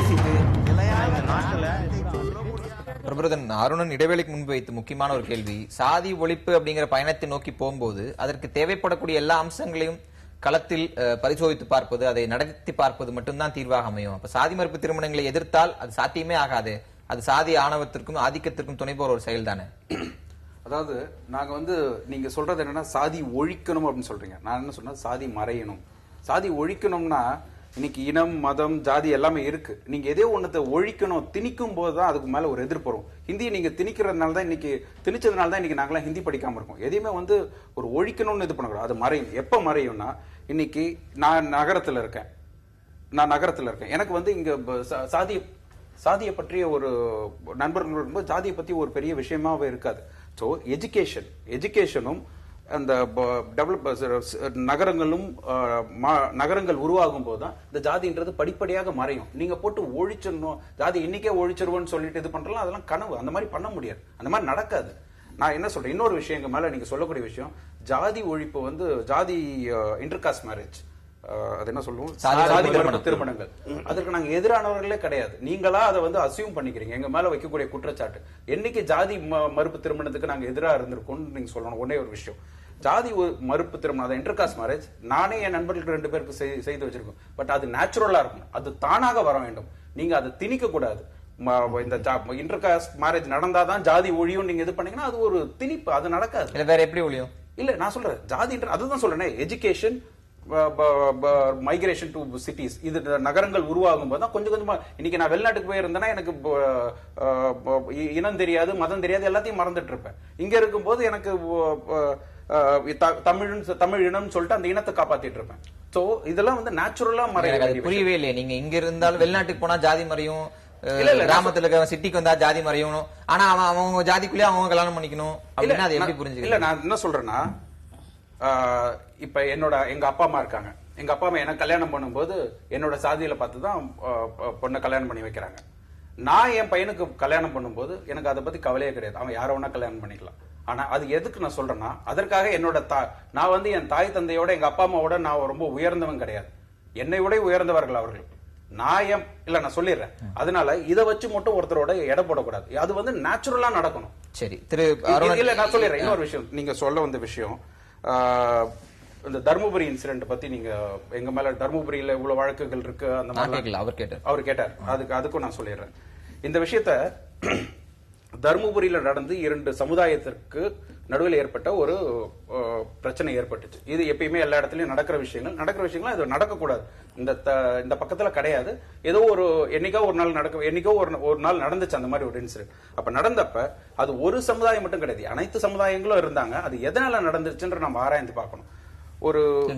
பேசிட்டு பிரபுதன் அருணன் இடைவெளிக்கு முன்பு வைத்து முக்கியமான ஒரு கேள்வி, சாதி ஒழிப்பு அப்படிங்கிற பயணத்தை நோக்கி போகும்போது அதற்கு தேவைப்படக்கூடிய எல்லா அம்சங்களையும் களத்தில் பரிசோதித்து பார்ப்பது, அதை நடத்தி பார்ப்பது மட்டும்தான் தீர்வாக அமையும். அப்ப சாதி மறுப்பு திருமணங்களை எதிர்த்தால் அது சாத்தியமே ஆகாது. அது சாதி ஆணவத்திற்கும் ஆதிக்கத்திற்கும் துணை போற ஒரு செயல் தானே. அதாவது நாங்க நீங்க சொல்றது என்னன்னா சாதி ஒழிக்கணும் அப்படின்னு சொல்றீங்க. நான் என்ன சொன்னா சாதி மறையணும். சாதி ஒழிக்கணும்னா இன்னைக்கு இனம், மதம், ஜாதி எல்லாமே இருக்கு. நீங்க எதோ ஒன்னத்தை ஒழிக்கணும் திணிக்கும் போதுதான் அதுக்கு மேல ஒரு எதிர்ப்பு வரும். ஹிந்தியை நீங்க திணிக்கிறதுனால தான் இன்னைக்கு நாங்களாம் ஹிந்தி படிக்காம இருக்கோம். எதையுமே ஒரு ஒழிக்கணும்னு இது பண்ணக்கூடாது. அது மறையும். எப்ப மறையும்னா இன்னைக்கு நான் நகரத்துல இருக்கேன். எனக்கு இங்க சாதியை பற்றிய ஒரு நண்பர்கள் இருக்கும்போது ஜாதியை பத்தி ஒரு பெரிய விஷயமாவே இருக்காது. ஸோ எஜுகேஷனும் அந்த நகரங்கள் உருவாகும் போதுதான் இந்த ஜாதின்றது படிப்படியாக மறையும். நீங்க போட்டு ஒழிச்சிடணும், ஜாதி இன்னைக்கே ஒழிச்சிருவோம்னு சொல்லிட்டு இது பண்றலாம், அதெல்லாம் கனவு. அந்த மாதிரி பண்ண முடியாது, அந்த மாதிரி நடக்காது. நான் என்ன சொல்றேன், இன்னொரு விஷயம் மேல நீங்க சொல்லக்கூடிய விஷயம், ஜாதி ஒழிப்பு ஜாதி இன்டர்காஸ்ட் மேரேஜ், அது என்ன சொல்லுவோம், சாதி திருமணங்கள், அதற்கு நாங்க எதிரானவர்களே கிடையாது. நீங்களா அதை அசியூம் பண்ணிக்கிறீங்க, எங்க மேல வைக்கக்கூடிய குற்றச்சாட்டு. என்னைக்கு ஜாதி மறுப்பு திருமணத்துக்கு நாங்க எதிராக இருந்திருக்கோம் நீங்க சொல்லணும். ஒன்னே ஒரு விஷயம், ஜாதி மறுப்பு திருமணம், அதை இன்டர்காஸ்ட் மேரேஜ் நானே என் நண்பர்களுக்கு 2 பேருக்கு செய்து வச்சிருக்கோம். பட் அது நேச்சுரலா இருக்கும், அது தானாக வர வேண்டும். நீங்க அதை திணிக்க கூடாது. இந்த இன்டர்காஸ்ட் மேரேஜ் நடந்தாதான் ஜாதி ஒழியும் நீங்க இது பண்ணீங்கன்னா அது ஒரு திணிப்பு, அது நடக்காது. வேற எப்படி ஒழியும்? இல்ல நான் சொல்றேன், ஜாதி அதுதான் சொல்றேன், எஜுகேஷன், மைக்ரேஷன் டு சிட்டிஸ், இது நகரங்கள் உருவாகும் போது கொஞ்சம் கொஞ்சமா. இன்னைக்கு நான் வெளிநாட்டுக்கு போயிருந்தேன்னா எனக்கு இனம் தெரியாது, மதம் தெரியாது, எல்லாத்தையும் மறந்துட்டு இருப்பேன். இங்க இருக்கும் போது எனக்கு தமிழ் இனம் சொல்லிட்டு அந்த இனத்தை காப்பாத்திட்டு இருப்பேன். சோ இதெல்லாம் நேச்சுரலா மறைய புரியவே இல்லையே. நீங்க இங்க இருந்தாலும் வெளிநாட்டுக்கு போனா ஜாதி மறையும், கிராமத்துல இருக்க சிட்டிக்கு வந்தா ஜாதி மறையும். ஆனா அவங்க ஜாதிக்குள்ளேயே அவங்க கல்யாணம் பண்ணிக்கணும் அப்படின்னா அது எப்படி புரிஞ்சுக்க? இல்ல நான் என்ன சொல்றேன்னா, இப்ப எங்க அப்பா அம்மா இருக்காங்க. எங்க அப்பா அம்மா எனக்கு கல்யாணம் பண்ணும்போது என்னோட சாதியில பார்த்துதான் பொண்ணை கல்யாணம் பண்ணி வைக்கிறாங்க. நான் என் பையனுக்கு கல்யாணம் பண்ணும்போது எனக்கு அதை பத்தி கவலையே கிடையாது. அவன் யார வேணா கல்யாணம் பண்ணிக்கலாம். ஆனா அது எதுக்கு நான் சொல்றேன்னா, அதற்காக நான் என் தாய் தந்தையோட எங்க அப்பா அம்மாவோட நான் ரொம்ப உயர்ந்தவன் கிடையாது. என்னை விட உயர்ந்தவர்கள் அவர்கள். நான் சொல்லிடுறேன். அதனால இதை வச்சு மட்டும் ஒருத்தரோட எடை போடக்கூடாது. அது நேச்சுரலா நடக்கணும். சரி, இல்ல நான் சொல்லிடுறேன். இன்னொரு விஷயம், நீங்க சொல்ல வந்த விஷயம், இந்த தர்மபுரி இன்சிடென்ட் பத்தி நீங்க எங்க மேல தர்மபுரியில இவ்வளவு வழக்குகள் இருக்கு அந்த மாதிரி அவர் கேட்டார். அதுக்கும் நான் சொல்லிடுறேன். இந்த விஷயத்த தர்மபுரியில நடந்து 2 சமுதாயத்திற்கு நடுவில் ஏற்பட்ட ஒரு பிரச்சனை ஏற்பட்டுச்சு. இது எப்பயுமே எல்லா இடத்துலயும் நடக்கிற விஷயங்கள் இது நடக்கக்கூடாது. இந்த பக்கத்துல கிடையாது. ஏதோ என்னைக்கோ ஒரு நாள் நடந்துச்சு அந்த மாதிரி ஒரு இன்சிடென்ட். அப்ப நடந்தப்ப அது ஒரு சமுதாயம் மட்டும் கிடையாது, அனைத்து சமுதாயங்களும் இருந்தாங்க. அது எதனால நடந்துச்சுன்ற நம்ம ஆராய்ந்து பார்க்கணும்.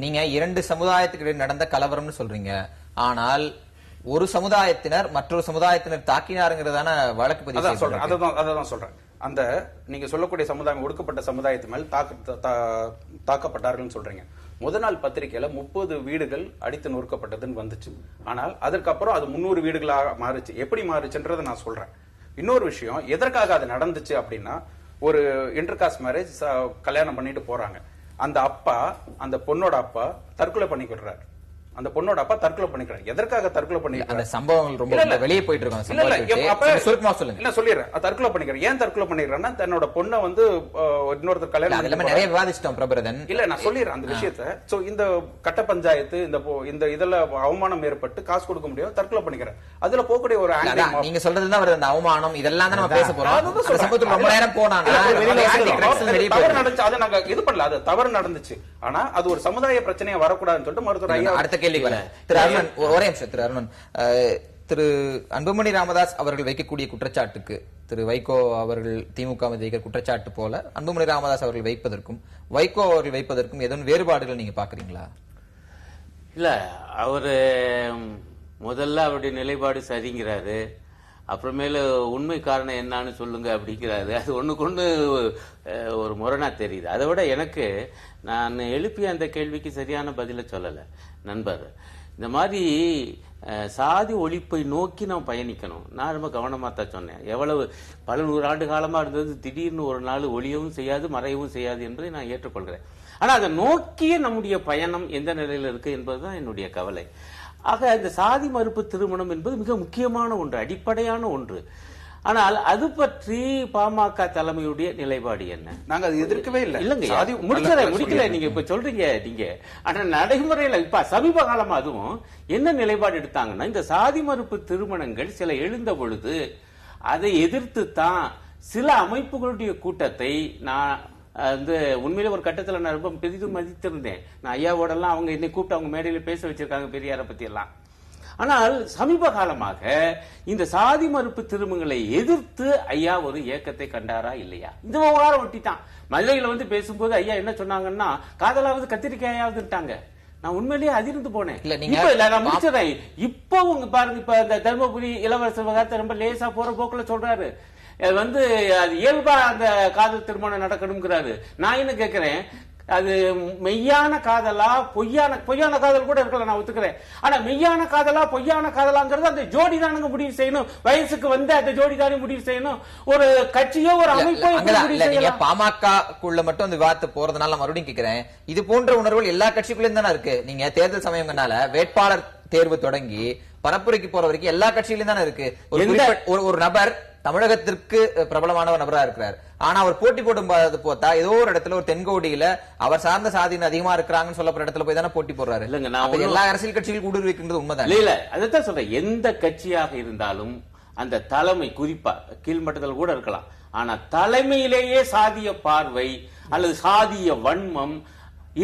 நீங்க 2 சமுதாயத்துக்கு நடந்த கலவரம்னு சொல்றீங்க, ஆனால் ஒரு சமுதாயத்தினர் மற்றொரு சமுதாயத்தினர் தாக்கினாருங்கிறதான வழக்கு பதிவு சொல்றேன். அதான் சொல்றேன். அந்த நீங்க சொல்லக்கூடிய சமுதாயம், ஒடுக்கப்பட்ட சமுதாயத்து மேல் தாக்கப்பட்டார்கள் சொல்றீங்க. முதல் நாள் பத்திரிகையில 30 வீடுகள் அடித்து நொறுக்கப்பட்டதுன்னு வந்துச்சு. ஆனால் அதற்கப்புறம் அது 300 வீடுகளாக மாறுச்சு. எப்படி மாறுச்சுன்றதை நான் சொல்றேன். இன்னொரு விஷயம், எதற்காக அது நடந்துச்சு அப்படின்னா, ஒரு இன்டர்காஸ்ட் மேரேஜ் கல்யாணம் பண்ணிட்டு போறாங்க. அந்த பொண்ணோட அப்பா தற்கொலை பண்ணிக்கிறார். அந்த பொண்ணோட அப்பா தற்கொலை பண்ணிக்கிறார். எதற்காக தற்கொலை பண்ணிக்கிறார்? அந்த சம்பவங்கள் ரொம்ப வெளியே போயிட்டு இருக்காங்க. சொல்லிடுறேன். தற்கொலை பண்ணிக்கிறேன். ஏன் தற்கொலை பண்ணிக்கிறேன்னா, தன்னோட பொண்ணை இன்னொருத்தர் கல்யாணம் நிறைய விவாதிச்சிட்டோம் பிரபரதன். இல்ல நான் சொல்லிடுறேன் அந்த விஷயத்த. சோ இந்த கட்ட பஞ்சாயத்து இந்த இதுல அவமானம் ஏற்பட்டு காசு கொடுக்க முடியாது, தற்கொலை பண்ணிக்கிறேன். அதுல போகக்கூடிய ஒரு நீங்க சொல்றதுதான் வருது, அந்த அவமானம் இதெல்லாம் தான் நம்ம பேச போறோம். ரொம்ப நேரம் போனாங்க, தவறு நடந்துச்சு, அதை நாங்க இது பண்ணல, அது தவறு நடந்துச்சு. ஆனா அது ஒரு சமுதாய பிரச்சனையா வரக்கூடாதுன்னு சொல்லிட்டு மருத்துவர் ஐயா. அடுத்த கேள்வி திரு அருணன், ஒரே நிமிஷம். திரு அருணன், திரு அன்புமணி ராமதாஸ் அவர்கள் வைக்கக்கூடிய குற்றச்சாட்டுக்கு திரு வைகோ அவர்கள் திமுக வைக்கிற குற்றச்சாட்டு போல அன்புமணி ராமதாஸ் அவர்கள் வைப்பதற்கும் வைகோ அவர்கள் வைப்பதற்கும் எதுவும் வேறுபாடுகள் நீங்க பாக்குறீங்களா? இல்ல, அவரு முதல்ல அவருடைய நிலைப்பாடு சரிங்கிறாரு, அப்புறமேல உண்மை காரணம் என்னன்னு சொல்லுங்க அப்படிங்கிறாரு. அது ஒண்ணுக்கு ஒரு முரணா தெரியுது. அதை விட எனக்கு நான் எழுப்பிய அந்த கேள்விக்கு சரியான பதில சொல்லல நண்பர். இந்த மாதிரி சாதி ஒழிப்பை நோக்கி நாம் பயணிக்கணும். நான் ரொம்ப கவனமா தான் சொன்னேன். எவ்வளவு பல 100 ஆண்டு காலமா இருந்தது, திடீர்னு ஒரு நாள் ஒழியவும் செய்யாது, மறையவும் செய்யாது என்பதை நான் ஏற்றுக்கொள்கிறேன். ஆனா அதை நோக்கிய நம்முடைய பயணம் எந்த நிலையில இருக்கு என்பதுதான் என்னுடைய கவலை. ஆக இந்த சாதி மறுப்பு திருமணம் என்பது மிக முக்கியமான ஒன்று, அடிப்படையான ஒன்று. ஆனால் அது பற்றி பாமக தலைமையுடைய நிலைப்பாடு என்ன? நாங்க அது எதிர்க்கவே இல்லை. இல்லங்க, முடிக்கல. நீங்க இப்ப சொல்றீங்க நீங்க. ஆனா நடைமுறையில இப்ப சமீப காலமா அதுவும் என்ன நிலைப்பாடு எடுத்தாங்கன்னா, இந்த சாதி மறுப்பு திருமணங்கள் சில எழுந்த பொழுது அதை எதிர்த்து தான் சில அமைப்புகளுடைய கூட்டத்தை நான் வந்து உண்மையில ஒரு கட்டத்துல நான் ரொம்ப பெரிதும் மதித்திருந்தேன். நான் ஐயாவோடெல்லாம் அவங்க என்னை கூப்பிட்டு அவங்க மேடையில பேச வச்சிருக்காங்க பெரியாரை பத்தி எல்லாம். ஆனால் சமீப காலமாக இந்த சாதி மறுப்பு திருமணங்களை எதிர்த்து ஐயா ஒரு இயக்கத்தை கண்டாரா இல்லையா? இந்த விவகாரம் ஒட்டித்தான் மதுரையில வந்து பேசும்போது ஐயா என்ன சொன்னாங்கன்னா, காதலாவது கத்திரிக்காயாவதுட்டாங்க. நான் உண்மையிலேயே அதிர்ந்து போனேன். நான் முடிச்சறேன். இப்போ உங்க பாருங்க, இப்ப இந்த தர்மபுரி இளவரசர் விவகாரத்தை ரொம்ப லேசா போற போக்குல சொல்றாரு. வந்து அது இயல்பா அந்த காதல் திருமணம் நடக்கணும்ங்கிறாரு. நான் என்ன கேட்கிறேன், அது மெய்யான காதலா பொய்யான காதல் கூட இருக்கலாம், நான் ஒத்துக்கிறேன். ஆனா மெய்யான காதலா பொய்யான காதலாங்கிறது அந்த ஜோடி தானுங்க முடிவு செய்யணும். வயசுக்கு வந்து அந்த ஜோடி தானே முடிவு செய்யணும். ஒரு கட்சியோ ஒரு அமைப்போ பாமகக்குள்ள மட்டும் அந்த விவாதத்தை போறதுனால மறுபடியும் கேட்கிறேன், இது போன்ற உணர்வுகள் எல்லா கட்சிக்குள்ளயும் தானே இருக்கு. நீங்க தேர்தல் சமயங்கனால வேட்பாளர் தேர்வு தொடங்கி பரப்புரைக்கு போற வரைக்கும் எல்லா கட்சியிலும் தானே இருக்கு. ஒரு நபர் தமிழகத்திற்கு பிரபலமான நபரா இருக்கிறார், ஆனா அவர் போட்டி போடும் போதா ஏதோ ஒரு இடத்துல ஒரு தென்கோடியில அவர் சார்ந்த சாதியின் அதிகமா இருக்கிறாங்கன்னு சொல்லப்படுற இடத்துல போய் தானே போட்டி போடுறாரு. இல்லங்க, நான் எல்லா அரசியல் கட்சிகளும் ஊடுருவிக்கின்றது உண்மைதான். இல்ல, அதைத்தான் சொல்றேன். எந்த கட்சியாக இருந்தாலும் அந்த தலைமை, குறிப்பா கீழ்மட்டத்தில் கூட இருக்கலாம், ஆனா தலைமையிலேயே சாதிய பார்வை அல்லது சாதிய வன்மம்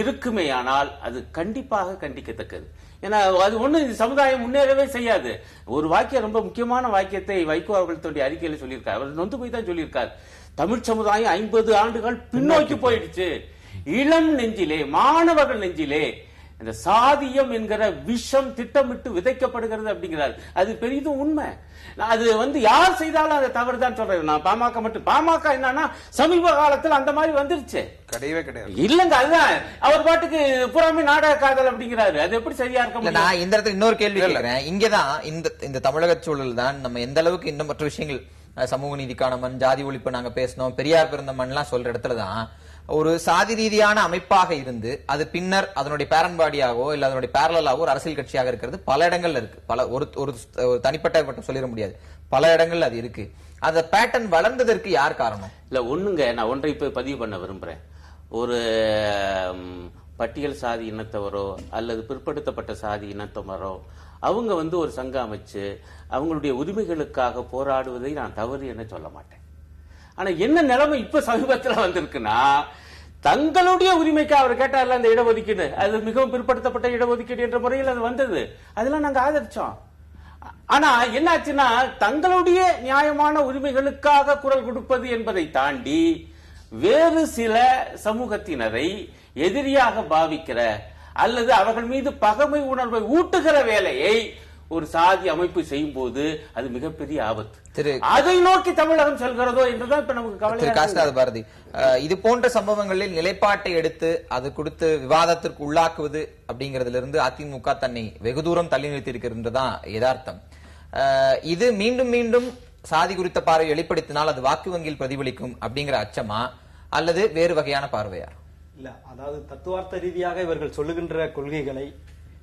இருக்குமேயானால் அது கண்டிப்பாக கண்டிக்கத்தக்கது. ஏன்னா அது ஒண்ணு சமுதாயம் முன்னேறவே செய்யாது. ஒரு வாக்கியம், ரொம்ப முக்கியமான வாக்கியத்தை வைகோ அவர்கள் தன்னுடைய அறிக்கையில சொல்லியிருக்காரு. அவர் நொந்து போய் தான் சொல்லியிருக்காரு, தமிழ் சமுதாயம் 50 ஆண்டுகள் பின்னோக்கி போயிடுச்சு. இளம் நெஞ்சிலே, மாணவர்கள் நெஞ்சிலே இந்த சாதியம் என்கிற விஷம் திட்டமிட்டு விதைக்கப்படுகிறது அப்படிங்கிறார். அது பெரிதும் உண்மை. அது வந்து யார் செய்தாலும் அதை தவறுதான் சொல்றேன். நான் பாமக மட்டும், பாமக என்னன்னா சமீப காலத்தில் அந்த மாதிரி வந்துருச்சு, கிடையவே கிடையாது. இல்லங்க, அதுதான் அவர் பாட்டுக்கு புறாமே நாடக காதல் அப்படிங்கிறாரு. அது எப்படி சரியா இருக்க? நான் இந்த இடத்துல இன்னொரு கேள்வி கேட்கிறேன். இங்கதான் இந்த தமிழக சூழல் தான் நம்ம எந்த அளவுக்கு இன்னும் மற்ற விஷயங்கள், சமூக நீதிக்கான மண், ஜாதி ஒழிப்பு நாங்க பேசணும், பெரியார் பிறந்த மண்லாம் சொல்ற இடத்துலதான் ஒரு சாதி ரீதியான அமைப்பாக இருந்து அது பின்னர் அதனுடைய பேரன்பாடியாகவோ இல்ல அதனுடைய பேரலாகவோ ஒரு அரசியல் கட்சியாக இருக்கிறது பல இடங்கள்ல இருக்கு. பல ஒரு தனிப்பட்ட சொல்லிட முடியாது, பல இடங்கள்ல அது இருக்கு. அந்த பேட்டர்ன் வளர்ந்ததற்கு யார் காரணம்? இல்ல ஒண்ணுங்க, நான் ஒன்றை இப்ப பதிவு பண்ண விரும்புறேன். ஒரு பட்டியல் சாதி இனத்தவரோ அல்லது பிற்படுத்தப்பட்ட சாதி இனத்தவரோ அவங்க வந்து ஒரு சங்கம் அமைச்சு அவங்களுடைய உரிமைகளுக்காக போராடுவதை நான் தவறு என சொல்ல மாட்டேன். ஆனா என்ன நிலைமை இப்ப சமீபத்தில் வந்திருக்குன்னா, தங்களுடைய உரிமைக்கு அவர் கேட்டார்ல அந்த இடஒதுக்கீடு, அது மிகவும் பிற்படுத்தப்பட்ட இடஒதுக்கீடு என்ற முறையில் அது வந்தது, அதெல்லாம் நாங்க ஆதரிச்சோம். ஆனா என்ன ஆச்சுன்னா, தங்களுடைய நியாயமான உரிமைகளுக்காக குரல் கொடுப்பது என்பதை தாண்டி வேறு சில சமூகத்தினரை எதிரியாக பாவிக்கிற அல்லது அவர்கள் மீது பகைமை உணர்வை ஊட்டுகிற வேலையை ஒரு சாதி அமைப்பு செய்யும் போது அது மிகப்பெரிய ஆபத்து. அதை நோக்கி தமிழகம் செல்கிறதோ என்றுதான் இப்ப நமக்கு கவலை. பாரதி, இது போன்ற சம்பவங்களில் நிலைப்பாட்டை எடுத்து அது கொடுத்து விவாதத்திற்கு உள்ளாக்குவது அப்படிங்கறதுல இருந்து அதிமுக தன்னை வெகு தூரம் தள்ளி நிறுத்தி இருக்கின்றதுதான் யதார்த்தம். இது மீண்டும் மீண்டும் சாதி குறித்த பார்வை வெளிப்படுத்தினால் அது வாக்கு வங்கியில் பிரதிபலிக்கும் அப்படிங்கிற அச்சமா அல்லது வேறு வகையான பார்வையா? இல்ல, அதாவது தத்துவார்த்த ரீதியாக இவர்கள் சொல்லுகின்ற கொள்கைகளை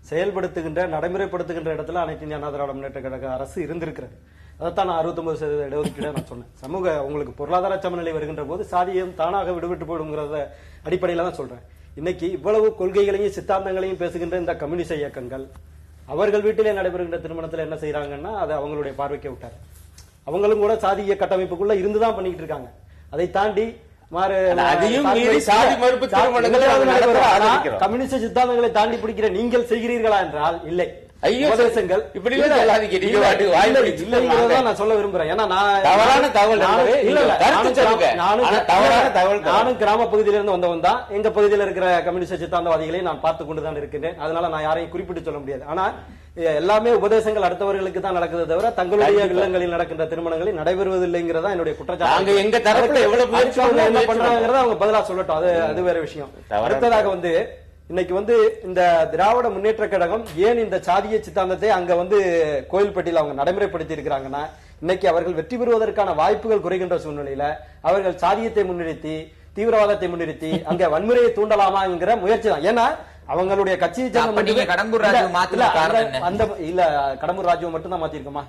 செயல்படுத்துகின்ற, நடைமுறைப்படுத்துகின்ற இடத்துல அனைத்து இந்திய அண்ணா திராவிட முன்னேற்ற கழக அரசு இருந்திருக்கிறது. அதைத்தான் நான் 69% இடஒதுக்கீடு நான் சொன்னேன். சமூக உங்களுக்கு பொருளாதார சமநிலை வருகின்ற போது சாதியம் தானாக விடுபட்டு போடுங்கிறத அடிப்படையில தான் சொல்றேன். இன்னைக்கு இவ்வளவு கொள்கைகளையும் சித்தாந்தங்களையும் பேசுகின்ற இந்த கம்யூனிச இயக்கங்கள் அவர்கள் வீட்டிலே நடைபெறுகின்ற திருமணத்துல என்ன செய்யறாங்கன்னா அதை அவங்களுடைய பார்வைக்கு விட்டாரு. அவங்களும் கூட சாதிய கட்டமைப்புக்குள்ள இருந்துதான் பண்ணிட்டு இருக்காங்க. அதை தாண்டி கம்யூனிஸ்ட் சித்தாந்தங்களை தாண்டி பிடிக்கிற நீங்கள் செய்கிறீர்களா என்றால் இல்லை. நான் சொல்ல விரும்புறேன். ஏன்னா நானும் கிராம பகுதியில இருந்து வந்தவன் தான். எங்க பகுதியில் இருக்கிற கம்யூனிஸ்ட் சித்தாந்தவாதிகளை நான் பார்த்து கொண்டுதான் இருக்கின்றேன். அதனால நான் யாரையும் குறிப்பிட்டு சொல்ல முடியாது. ஆனா எல்லாமே உபதேசங்கள் அடுத்தவர்களுக்கு தான் நடக்குது தவிர தங்களுடைய இல்லங்களில் நடக்கின்ற திருமணங்களில் நடைபெறுவதில்லைங்கிறதா என்னுடைய குற்றச்சாட்டு. எங்க தரப்புல என்ன பண்றாங்கிறத அவங்க பதிலா சொல்லட்டும், அது வேற விஷயம். அடுத்ததாக வந்து இன்னைக்கு வந்து இந்த திராவிட முன்னேற்ற கழகம் ஏன் இந்த சாதிய சித்தாந்தத்தை அங்க வந்து கோயில்பட்டியில் அவங்க நடைமுறைப்படுத்தி இருக்கிறாங்கன்னா, இன்னைக்கு அவர்கள் வெற்றி பெறுவதற்கான வாய்ப்புகள் குறைகின்ற சூழ்நிலையில அவர்கள் சாதியத்தை முன்னிறுத்தி தீவிரவாதத்தை முன்னிறுத்தி அங்க வன்முறையை தூண்டலாமாங்கிற முயற்சி தான். ஏன்னா அவங்களுடைய கட்சியை அப்ப நீங்க கடம்பூர் ராஜு மாத்தின காரணம் என்ன? அந்த இல்ல கடம்பூர் ராஜு மட்டும் தான் மாத்திருக்கோமா?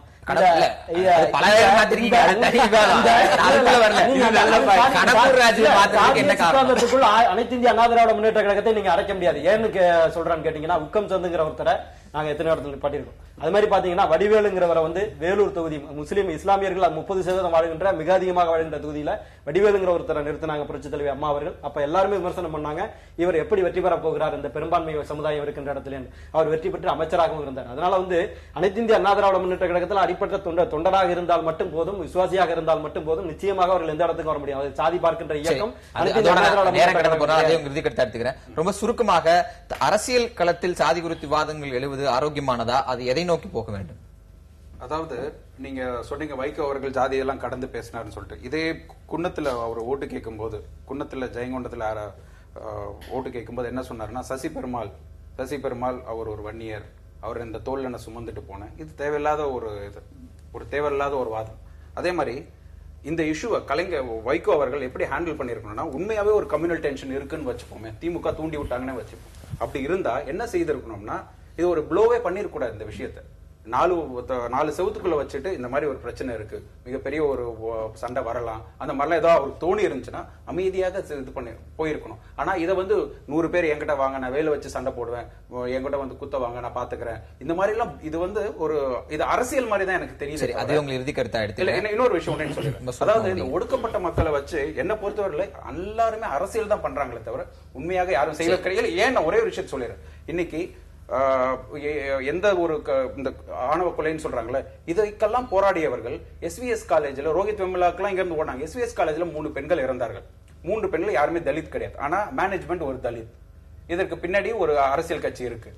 அனைத்து இந்திய அண்ணா திராவிட முன்னேற்ற கழகத்தை நீங்க அடைக்க முடியாது. ஏன்னு சொல்றான்னு கேட்டீங்கன்னா, உக்கம் சந்துங்கிற ஒருத்தரை நாங்க எத்தனை இடத்துல பாட்டிருக்கோம். அது மாதிரி பாத்தீங்கன்னா வடிவேலுங்கிறவரை வந்து வேலூர் தொகுதி முஸ்லீம் இஸ்லாமியர்கள் 30% வாழ்கின்ற மிக அதிகமாக வாழ்கின்ற தொகுதியில வடிவேலுங்கிற ஒருத்தரை நிறுத்தினாங்க புரட்சி தலைவி அம்மா அவர்கள். அப்ப எல்லாருமே விமர்சனம் பண்ணாங்க, இவர் எப்படி வெற்றி பெற போகிறார் இந்த பெரும்பான்மை சமுதாயம் இருக்கின்ற இடத்துல. அவர் வெற்றி பெற்று அமைச்சராகவும் இருந்தார். அதனால வந்து அனைத்து இந்திய அண்ணா திராவிட முன்னேற்ற கழகத்தில் அடிப்பட்ட தொண்டராக இருந்தால் மட்டும் போதும், விசுவாசியாக இருந்தால் மட்டும் போதும், நிச்சயமாக அவர்கள் எந்த இடத்துக்கு வர முடியும். சாதி பார்க்கின்ற இயக்கம் ரொம்ப சுருக்கமாக அரசியல் களத்தில் சாதி குறித்து விவாதங்கள் எழுவது ஆரோக்கியமானதா? அது எதை நோக்கி போக வேண்டும்? அதாவது நீங்க சொன்னீங்க வைகோ அவர்கள் ஜாதியெல்லாம் கடந்து பேசினார்னு சொல்லிட்டு, இதே குன்னத்துல அவர் ஓட்டு கேட்கும் போது, குன்னத்துல ஜெயங்கொண்டத்துல ஓட்டு கேட்கும் போது என்ன சொன்னாருன்னா, சசி பெருமாள் அவர் ஒரு வன்னியர், அவர் இந்த தோல்ல நான் சுமந்துட்டு போனேன். இது தேவையில்லாத ஒரு வாதம். அதே மாதிரி இந்த இஷ்யூவை வைகோ அவர்கள் எப்படி ஹேண்டில் பண்ணிருக்கணும்னா, உண்மையாவே ஒரு கம்யூனல் டென்ஷன் இருக்குன்னு வச்சுப்போமே, திமுக தூண்டி விட்டாங்கன்னு வச்சுப்போம். அப்படி இருந்தா என்ன செய்திருக்கணும்னா, இது ஒரு ப்ளோவே பண்ணிருக்கூடாது. இந்த விஷயத்தை 4 செவத்துக்குள்ள வச்சுட்டு இந்த மாதிரி ஒரு பிரச்சனை இருக்கு, மிகப்பெரிய ஒரு சண்டை வரலாம், அந்த மாதிரிலாம் ஏதோ அவருக்கு தோணி இருந்துச்சுன்னா அமைதியாக இது பண்ணி போயிருக்கணும். ஆனா இதை வந்து 100 பேர் என்கிட்ட வாங்க, நான் வேலை வச்சு சண்டை போடுவேன், என்கிட்ட வந்து குத்த வாங்க, நான் பாத்துக்கிறேன், இந்த மாதிரி எல்லாம் இது வந்து இது அரசியல் மாதிரி தான் எனக்கு தெரியுது. அதே உங்களுக்கு இறுதி கருத்தா எடுத்து இன்னொரு விஷயம் சொல்லிடுறேன். அதாவது இந்த ஒடுக்கப்பட்ட மக்களை வச்சு என்ன பொறுத்தவரை எல்லாருமே அரசியல் தான் பண்றாங்களே தவிர உண்மையாக யாரும் செய்யல கிடையாது. ஏன் நான் ஒரே ஒரு விஷயத்தை சொல்லிடுறேன். இன்னைக்கு எந்த ஒரு இந்த ஆணவ கொலைன்னு சொல்றாங்களே, இதுக்கெல்லாம் போராடியவர்கள் SVS காலேஜ்ல ரோஹித் வெமுலாக்கெல்லாம் இங்க இருந்து ஓடாங்க. SVS காலேஜ்ல 3 பெண்கள் இறந்தார்கள். 3 பெண்கள் யாருமே தலித் கிடையாது. ஆனா மேனேஜ்மெண்ட் ஒரு தலித். இதற்கு பின்னாடி ஒரு அரசியல் கட்சி இருக்கு.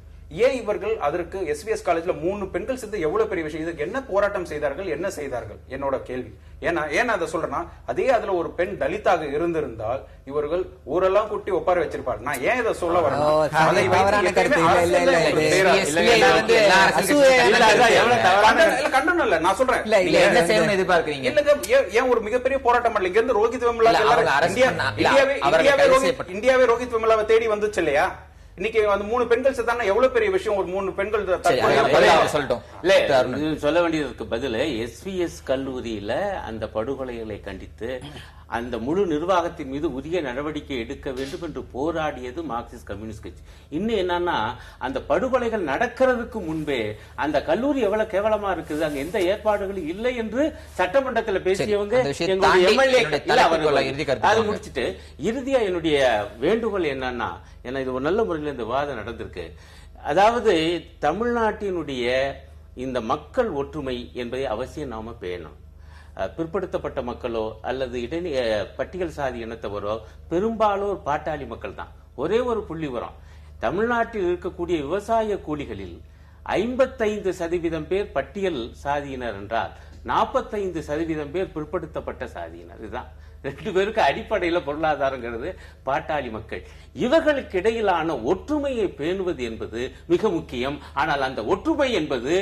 ஏன் இவர்கள் அதற்கு SVS காலேஜ்ல 3 பெண்கள் சேர்ந்து எவ்வளவு பெரிய விஷயம், இதுக்கு என்ன போராட்டம் செய்தார்கள், என்ன செய்தார்கள் என்னோட கேள்வி. ஏன்னா அதை சொல்றேன்னா, அதே அதுல ஒரு பெண் தலித்தாக இருந்திருந்தால் இவர்கள் ஊரெல்லாம் கூட்டி ஒப்பார வச்சிருப்பாரு. நான் ஏன் இதை சொல்ல வரேன், நான் சொல்றேன் ஏன் ஒரு மிகப்பெரிய போராட்டம் பண்ணல. இங்க இருந்து ரோஹித் வெமுலா இந்தியாவே ரோஹித் வெமுலாவை தேடி வந்துச்சு இல்லையா? இன்னைக்கு அந்த 3 பெண்கள் செத்தாங்க, எவ்வளவு பெரிய விஷயம். ஒரு 3 பெண்கள் சொல்ல வேண்டியதுக்கு பதில் SVS கல்லூரியில அந்த படுகொலைகளை கண்டித்து அந்த முழு நிர்வாகத்தின் மீது உரிய நடவடிக்கை எடுக்க வேண்டும் என்று போராடியது மார்க்சிஸ்ட் கம்யூனிஸ்ட் கட்சி. இன்னும் என்னன்னா, அந்த படுகொலைகள் நடக்கிறதுக்கு முன்பே அந்த கல்லூரி எவ்வளவு கேவலமா இருக்குது, அங்க எந்த ஏற்பாடுகளும் இல்லை என்று சட்டமன்றத்தில் பேசியவங்க எங்களுடைய MLA. அது முடிச்சுட்டு இறுதியா என்னுடைய வேண்டுகோள் என்னன்னா, ஏன்னா இது ஒரு நல்ல முறையில் இந்த விவாதம் நடந்திருக்கு. அதாவது தமிழ்நாட்டினுடைய இந்த மக்கள் ஒற்றுமை என்பதை அவசியம் நாம பேணணும். பிற்படுத்தப்பட்ட மக்களோ அல்லது பட்டியல் சாதி இனத்தவரோ பெரும்பாலோர் பாட்டாளி மக்கள் தான். ஒரே ஒரு புள்ளி வரும், தமிழ்நாட்டில் இருக்கக்கூடிய விவசாய கூலிகளில் 55% பேர் பட்டியல் சாதியினர் என்றால் 45% பேர் பிற்படுத்தப்பட்ட சாதியினர். இதுதான் 2 பேருக்கு அடிப்படையில் பொருளாதாரங்கிறது பாட்டாளி மக்கள். இவர்களுக்கு இடையிலான ஒற்றுமையை பேணுவது என்பது மிக முக்கியம். ஆனால் அந்த ஒற்றுமை என்பது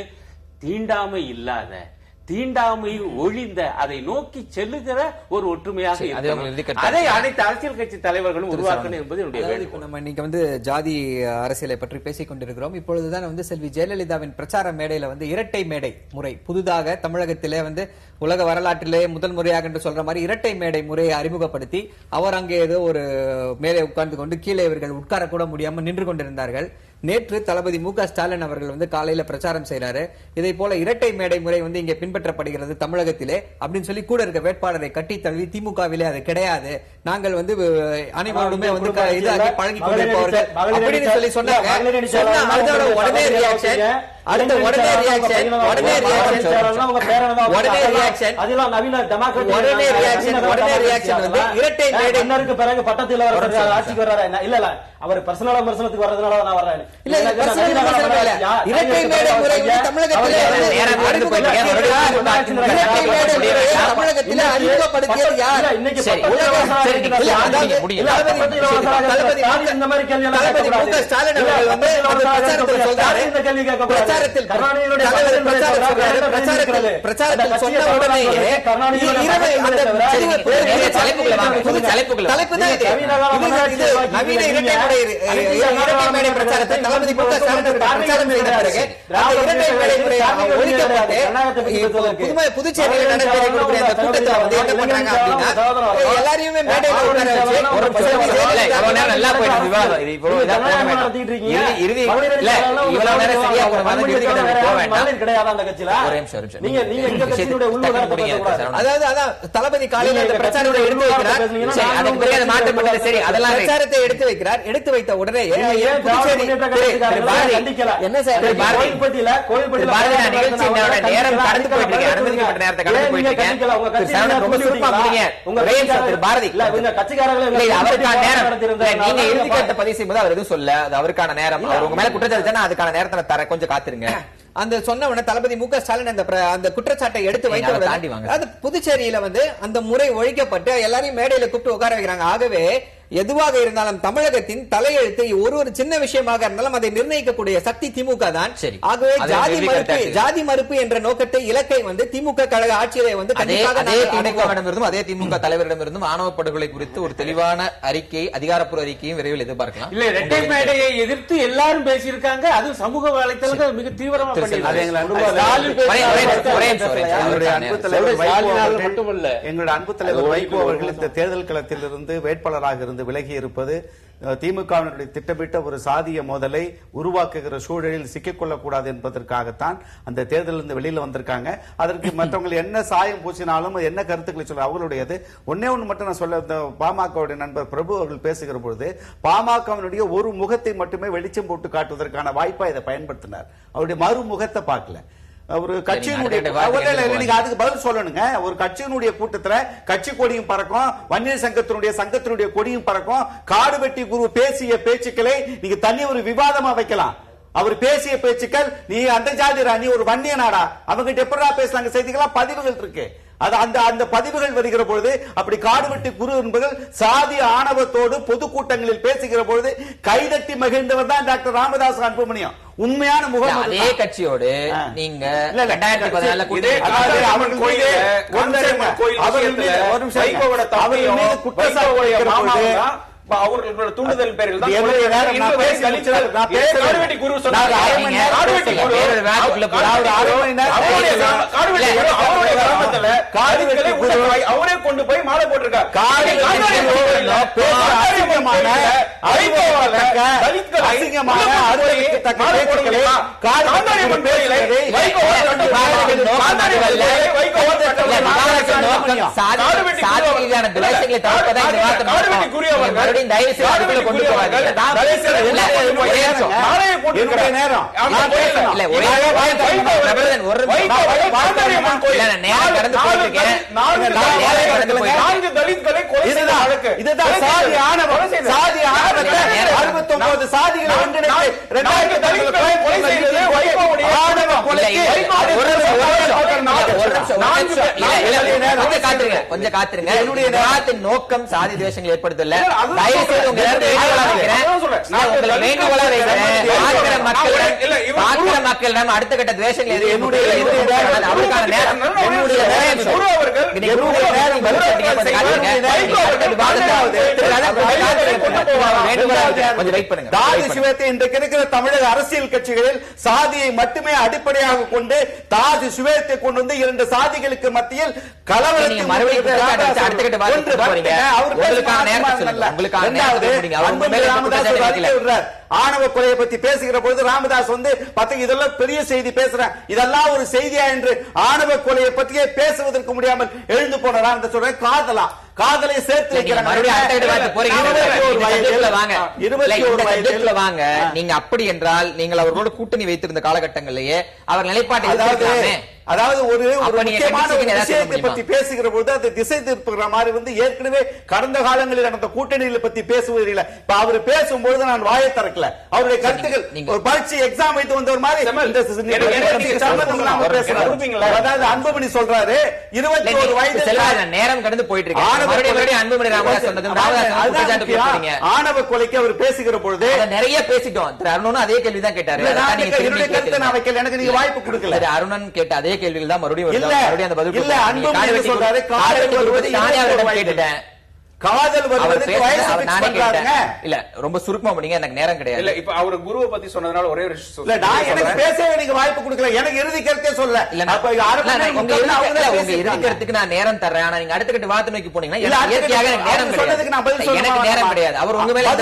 தீண்டாமை இல்லாத, தீண்டாமை ஒழிந்த, அதை நோக்கி செல்லுகிற ஒரு ஒற்றுமையாக அதை அனைத்து அரசியல் கட்சி தலைவர்களும் உருவாக்கணும் என்பது என்னுடைய வேண்டுகோள். நம்ம இன்னைக்கு வந்து ஜாதி அரசியலை பற்றி பேசிக் கொண்டிருக்கிறோம். இப்பொழுதுதான் வந்து செல்வி ஜெயலலிதாவின் பிரச்சார மேடையில வந்து இரட்டை மேடை முறை புதிதாக தமிழகத்திலே வந்து உலக வரலாற்றிலே முதல் முறையாக என்று சொல்ற மாதிரி இரட்டை மேடை முறையை அறிமுகப்படுத்தி அவர் அங்கே ஏதோ ஒரு மேலே உட்கார்ந்து கொண்டு கீழே இவர்கள் உட்கார கூட முடியாம நின்று கொண்டிருந்தார்கள். நேற்று தளபதி மு க ஸ்டாலின் அவர்கள் வந்து காலையில பிரச்சாரம் செய்யறாரு. இதை போல இரட்டை மேடை முறை வந்து இங்கே பின்பற்றப்படுகிறது தமிழகத்திலே அப்படின்னு சொல்லி கூட இருக்க வேட்பாளரை கட்டி தழுவி திமுகவிலே அது கிடையாது, நாங்கள் வந்து அனைவருமே வந்து இதாகி பழகி கொண்டிருப்பவர்கள் அப்படின்னு சொல்லி சொன்னாங்க. உடனே ரியாக்ஷன் இரட்டை மேடை பிறகு பட்டத்தில் ஆட்சிக்கு வர்றாரு. இல்ல இல்ல அவர் பர்சனல் விமர்சனத்துக்கு வர்றதுனால நான் வர்றேன். இரட்டை மேடை முறை தமிழகத்திலே தமிழகத்திலே அறிமுகப்படுத்தியது யார்? இன்னைக்கு தளபதி மு க ஸ்டாலின் அவர்கள் வந்து பிரச்சாரத்தில் சொல்றாரு, பிரச்சாரத்தில் சொன்ன உடனேயே நவீன இரட்டை மேடை பிரச்சாரத்தை தளபதி பிரச்சாரம் செய்த பிறகு இரட்டை மேடை முறை ஒழிக்கப்பட்டு புதுச்சேரியில் நடைபெறக்கூடிய அந்த கூட்டத்தை வந்து என்ன பண்றாங்க அப்படின்னா எல்லாரையுமே மேடையில உட்கார வச்சு நல்லா போயிட்டு விவாதம் அதாவது அதான் தளபதி காலையில் அந்த பிரச்சாரத்தை எடுத்து வைக்கிறார். சரி அதெல்லாம் பிரச்சாரத்தை எடுத்து வைக்கிறார். எடுத்து வைத்த உடனே என்ன சார் நேரம் கடந்து போயிட்டு இருக்கேன், அனுமதிக்கப்பட்ட நேரத்தை கடந்து போயிட்டு இருக்கேன். பாரதி அவருக்கான நேரம் நீங்க இறுதி கட்ட பதிவு செய்யும்போது அவர் எதுவும் சொல்ல அது அவருக்கான நேரம். உங்க மேல குற்றச்சாட்டு அதுக்கான நேரத்தை தர கொஞ்சம் காத்திருங்க. அந்த சொன்ன தளபதி மு.க. ஸ்டாலின் அந்த குற்றச்சாட்டை எடுத்து வைத்து தாண்டி வாங்க. அது புதுச்சேரியில வந்து அந்த முறை ஒழிக்கப்பட்டு எல்லாரையும் மேடையில கூப்பிட்டு உட்கார வைக்கிறாங்க. ஆகவே எதுவாக இருந்தாலும் தமிழகத்தின் தலையெழுத்து ஒரு சின்ன விஷயமாக இருந்தாலும் அதை நிர்ணயிக்கக்கூடிய சக்தி திமுக தான். ஆகவே ஜாதி மறுப்பு என்ற நோக்கத்தை இலக்கை வந்து திமுக கழக ஆட்சியை வந்து திமுகவிடமிருந்தும் அதே திமுக தலைவரிடமிருந்தும் ஆணவ படுகொலை குறித்து ஒரு தெளிவான அறிக்கை, அதிகாரப்பூர்வ அறிக்கையும் விரைவில் எதிர்பார்க்கலாம். இல்ல இரட்டை மேடையை எதிர்த்து எல்லாரும் பேசியிருக்காங்க. அது சமூக வலைத்தளங்கள் மிக தீவிரமா எங்களுடைய அன்பு தலைவர் வைகோ அவர்கள் இந்த தேர்தல் களத்தில் இருந்து வேட்பாளராக இருந்து விலகி இருப்பது திமுகவினுடைய திட்டமிட்ட ஒரு சாதிய மோதலை உருவாக்குகிற சூழலில் சிக்கிக்கொள்ளக்கூடாது என்பதற்காகத்தான் அந்த தேர்தலிருந்து வெளியில வந்திருக்காங்க. அதற்கு மற்றவங்க என்ன சாயம் பூசினாலும் என்ன கருத்துக்களை சொல்ல அவங்களுடையது. ஒன்னே ஒன்று மட்டும் நான் சொல்ல, பாமகவுடைய நண்பர் பிரபு அவர்கள் பேசுகிற பொழுது பாமகவினுடைய ஒரு முகத்தை மட்டுமே வெளிச்சம் போட்டு காட்டுவதற்கான வாய்ப்பா இதை பயன்படுத்தினார். அவருடைய மறுமுகத்தை பார்க்கல. ஒரு கட்சியினுடைய அதுக்கு பதில் சொல்லணுங்க. ஒரு கட்சியினுடைய கூட்டத்துல கட்சி கொடியும் பறக்கும், வன்னியர் சங்கத்தினுடைய கொடியும் பறக்கும். காடு வெட்டி குரு பேசிய பேச்சுக்களை நீங்க தனி ஒரு விவாதமா வைக்கலாம். அவர் பேசிய பேச்சுக்கள், நீ அந்த ஜாதி நீ ஒரு வன்னிய நாடா, அவங்க எப்படா பேசலாங்க செய்திகளா பதிவுகள் இருக்கு. அந்த பதிவுகள் வருகிற பொழுது அப்படி காடு வெட்டி குரு என்பது சாதி ஆணவத்தோடு பொதுக்கூட்டங்களில் பேசுகிற பொழுது கைதட்டி மகிழ்ந்தவர் தான் டாக்டர் ராமதாஸ் அன்புமணியம். உண்மையான முகம் அதே கட்சியோடு நீங்க அவர்களோட தூண்டுதல் பேரில் தான் அவரே கொண்டு போய் மாலை போட்டிருக்கார். கொஞ்சம் காத்திருங்க. என்னுடைய நோக்கம் சாதி துவேஷங்கள் ஏற்படுத்தல. மக்களிடம் அடுத்த கட்ட துவேஷங்கள் தமிழக அரசியல் கட்சிகளில் சாதியை மட்டுமே அடிப்படையாக கொண்டு தாதி சுவேத்தை கொண்டு வந்து இரண்டு சாதிகளுக்கு மத்தியில் கலவரத்தை ஆணவ கொலையை பத்தி பேசுகிற பொழுது ராமதாஸ் வந்து இதெல்லாம் பெரிய செய்தி பேசுறேன், இதெல்லாம் ஒரு செய்தியா என்று ஆணவ கொலையை பற்றியே பேசுவதற்கு முடியாமல் எழுந்து போனார். அந்த சொல்றேன் காதலை சேர்த்து வைக்கிறாங்க. நீங்க அப்படி என்றால் நீங்கள் அவர்களோட கூட்டணி வைத்திருந்த காலகட்டங்களிலேயே அவர் நிலைப்பாட்டை அதாவது ஒரு அப்ப நீங்க முக்கியமான ஒரு கண்டிச்சு ஏதாவது சொல்ல விஷயத்தை பத்தி பேசுகிற பொழுது அது திசை திருப்புகிற மாதிரி ஏற்கனவே கடந்த காலங்களில் நடந்த கூட்டணிகளை பத்தி பேசுவதில்லை. இப்ப அவர் பேசும்போது நான் வாயை திறக்கல. அவருடைய கருத்துக்கள் ஒரு பரீட்சை எக்ஸாம் வைத்து வந்தவர் மாதிரி பேசுறாரு. அதாவது அன்புமணி சொல்றாரு 21 வயது நேரம் கடந்து போயிட்டு இருக்கு. அன்புமணி ராமதாஸ் சொன்னது ஆணவ கொலைக்கு அவர் பேசுகிற பொழுது நிறைய பேசிட்டோம். திரு அருணனும் அதே கேள்விதான் கேட்டாரு. என்னுடைய கருத்தை நான் வைக்கல, எனக்கு நீங்க வாய்ப்பு கொடுக்கல. அருணன் கேட்ட அதே கேள்விகள் தான் மறுபடியும் அந்த பதில் இல்ல. அன்புமணி சொல்றாரு காதல் வருவதற்கு வயசு ஃபிக்ஸ் பண்றாங்க. இல்ல ரொம்ப சுருக்கமா பண்ணீங்க, எனக்கு நேரம் கிடையாது. இல்ல இப்ப அவர் குருவை பத்தி சொன்னதனால ஒரே ஒரு இல்ல நான் எனக்கு பேசவே நீங்க வாய்ப்பு கொடுக்கல. எனக்கு இறுதி கருத்தே சொல்ல. அப்ப உங்க இறுதி கருத்துக்கு நான் நேரம் தர்றேன். ஆனா நீங்க அடுத்த கட்ட வார்த்தை நோக்கி போனீங்கன்னா இயற்கையாக எனக்கு நேரம் கிடையாது. எனக்கு நேரம் கிடையாது. அவர் உங்க மேல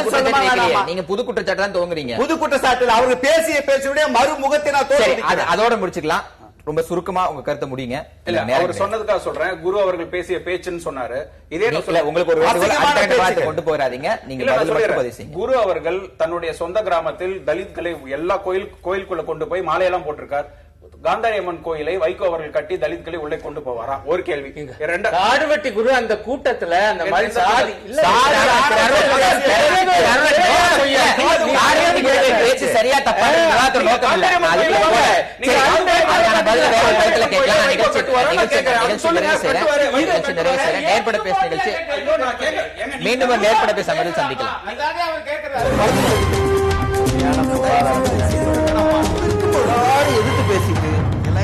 நீங்க புது குற்றச்சாட்டு தான் துவங்குறீங்க. புது குற்றச்சாட்டு அவரு பேசிய பேச்சுடைய மறுமுகத்தை நான் அதோட முடிச்சுக்கலாம். ரொம்ப சுருக்கமா உங்க கருத்தை முடியுங்க. இல்ல அவர் சொன்னதுக்காக சொல்றேன். குரு அவர்கள் பேசிய பேச்சுன்னு சொன்னாரு. இதே உங்களுக்கு ஒரு கொண்டு போறாதீங்க. நீங்க குரு அவர்கள் தன்னுடைய சொந்த கிராமத்தில் தலித்களை எல்லா கோயிலுக்குள்ள கொண்டு போய் மாலையெல்லாம் போட்டிருக்கார். காந்தாரி அம்மன் கோயிலை வைகோ அவர்கள் கட்டி தலித்களை உள்ளே கொண்டு போவாரா? ஒரு கேள்வி. காடுவெட்டி குரு அந்த கூட்டத்துல அந்த மாதிரி சாதி சரியா தப்பா நேர்பட பேச நிகழ்ச்சி மீண்டும் நேர்பட பேச மாதிரி சந்திக்கலாம். எதிர்த்து பேசிட்டு